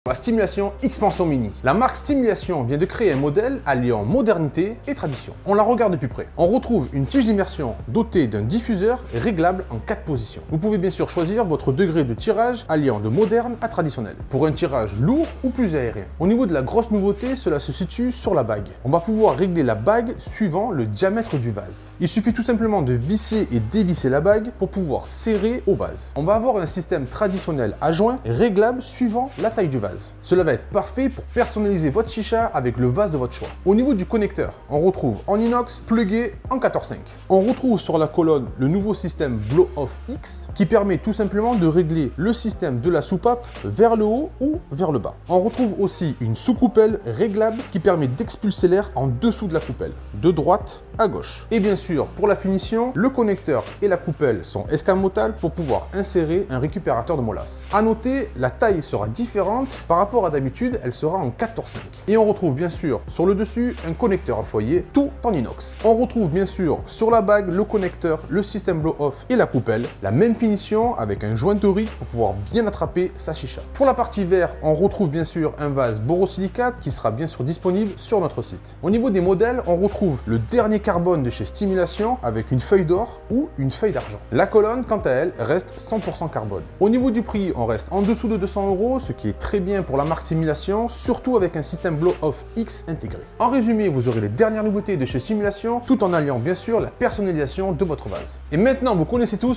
La Stimulation Expansion Mini. La marque Stimulation vient de créer un modèle alliant modernité et tradition. On la regarde de plus près. On retrouve une tige d'immersion dotée d'un diffuseur réglable en 4 positions. Vous pouvez bien sûr choisir votre degré de tirage alliant de moderne à traditionnel, pour un tirage lourd ou plus aérien. Au niveau de la grosse nouveauté, cela se situe sur la bague. On va pouvoir régler la bague suivant le diamètre du vase. Il suffit tout simplement de visser et dévisser la bague pour pouvoir serrer au vase. On va avoir un système traditionnel à joint réglable suivant la taille du vase. Cela va être parfait pour personnaliser votre chicha avec le vase de votre choix. Au niveau du connecteur, on retrouve en inox plugué en 14,5. On retrouve sur la colonne le nouveau système Blow-Off X qui permet tout simplement de régler le système de la soupape vers le haut ou vers le bas. On retrouve aussi une sous-coupelle réglable qui permet d'expulser l'air en dessous de la coupelle, de droite à gauche. Et bien sûr, pour la finition, le connecteur et la coupelle sont escamotables pour pouvoir insérer un récupérateur de molasse. À noter, la taille sera différente. Par rapport à d'habitude, elle sera en 14,5. Et on retrouve bien sûr sur le dessus un connecteur à foyer, tout en inox. On retrouve bien sûr sur la bague le connecteur, le système blow-off et la coupelle. La même finition avec un jointerie pour pouvoir bien attraper sa chicha. Pour la partie verre, on retrouve bien sûr un vase borosilicate qui sera bien sûr disponible sur notre site. Au niveau des modèles, on retrouve le dernier carbone de chez Stimulation avec une feuille d'or ou une feuille d'argent. La colonne, quant à elle, reste 100% carbone. Au niveau du prix, on reste en dessous de 200 €, ce qui est très bien pour la marque Stimulation, surtout avec un système Blow-Off X intégré. En résumé, vous aurez les dernières nouveautés de chez Stimulation, tout en alliant bien sûr la personnalisation de votre vase. Et maintenant, vous connaissez tous